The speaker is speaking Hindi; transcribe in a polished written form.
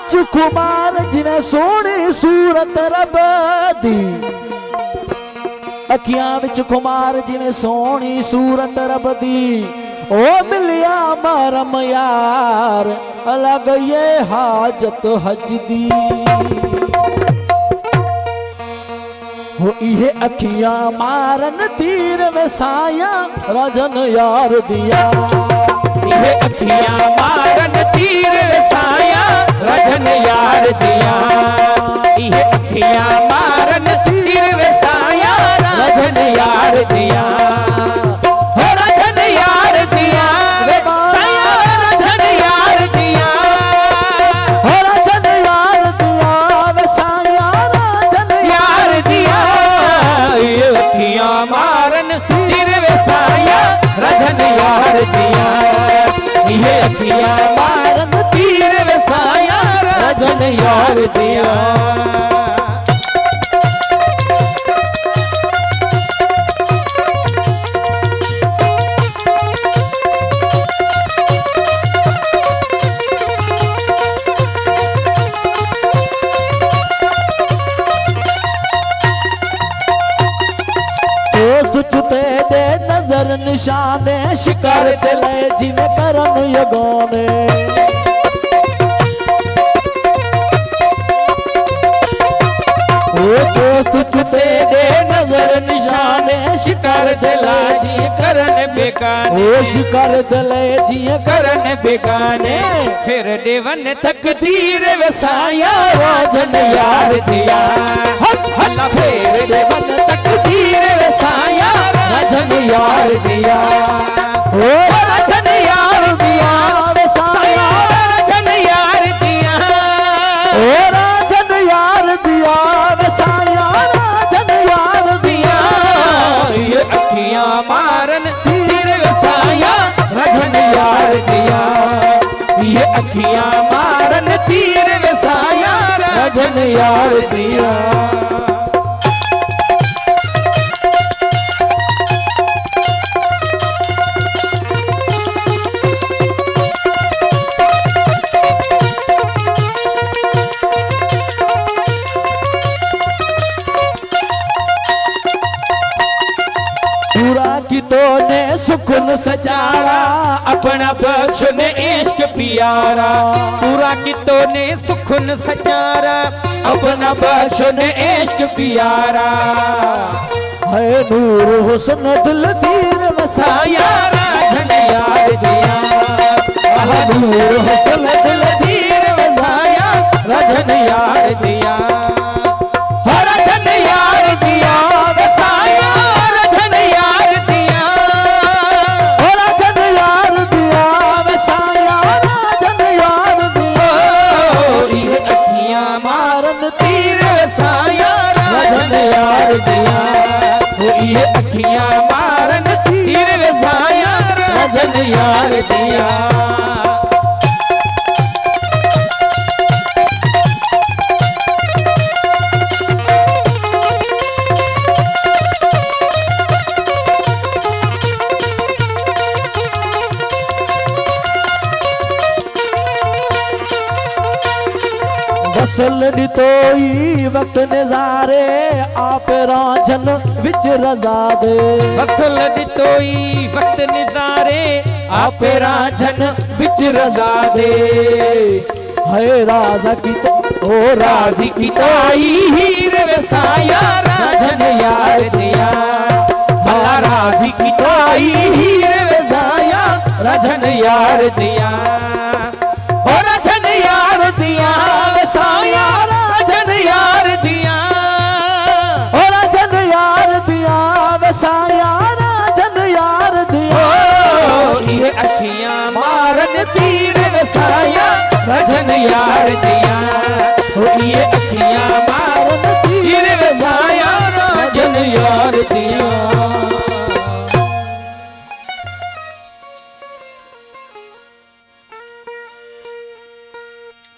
विच कुमार जिवें सोहनी सूरत रब दी अखियां विच कुमार जिवें सोहनी सूरत रब दी ओ मिलिया मरम यार अलग ये हाजत हज दी हो इहे अखियां मारन तीर वसाया राजन यार दिया इहे अखियां मारन तीर वसाया राजन यार दिया इहे अखियां मारन तीर वसाया राजन यार दिया ये अखियां मारन तीर वसाया राजन यार दिया नजर निशाने शिकार दिले जिमें करन यगोने ओ दोस्त चुते दे नजर निशाने शिकार दिले जी करन बेगाने ओ शिकार दिले जी करन बेगाने फिर देवन तकदीर वसाया राजन यार दिया हल्ला फिर देवन तकदीर वसाया राजन यार दिया ओ राजन यार दिया वसाया राजन यार दिया ओ राजन यार दिया वसाया राजन यार दिया ये अखियां मारन तीर वसाया राजन यार दिया ये अखियां मारन तीर वसाया राजन यार दिया सुकुन सजारा अपना बख्श ने इश्क प्यारा पूरा कितो ने सुकुन सजारा अपना बख्श ने इश्क प्यारा है नूर हुस्न दिल दीर वसाया राजन यार दिया है नूर हुस्न दिल दीर वसाया राजन यार दिया ये अखियां मारन तीर वसाया राजन यार दिया वसल डितोई वक्त नजारे आप राजन विच रजा दे वसल डितोई वक्त नजारे आप राजन विच रजा दे है राजा की तो ओ राजी की तोई हीर वसाया राजन यार दिया भला राजी की तोई हीर वसाया राजन यार दिया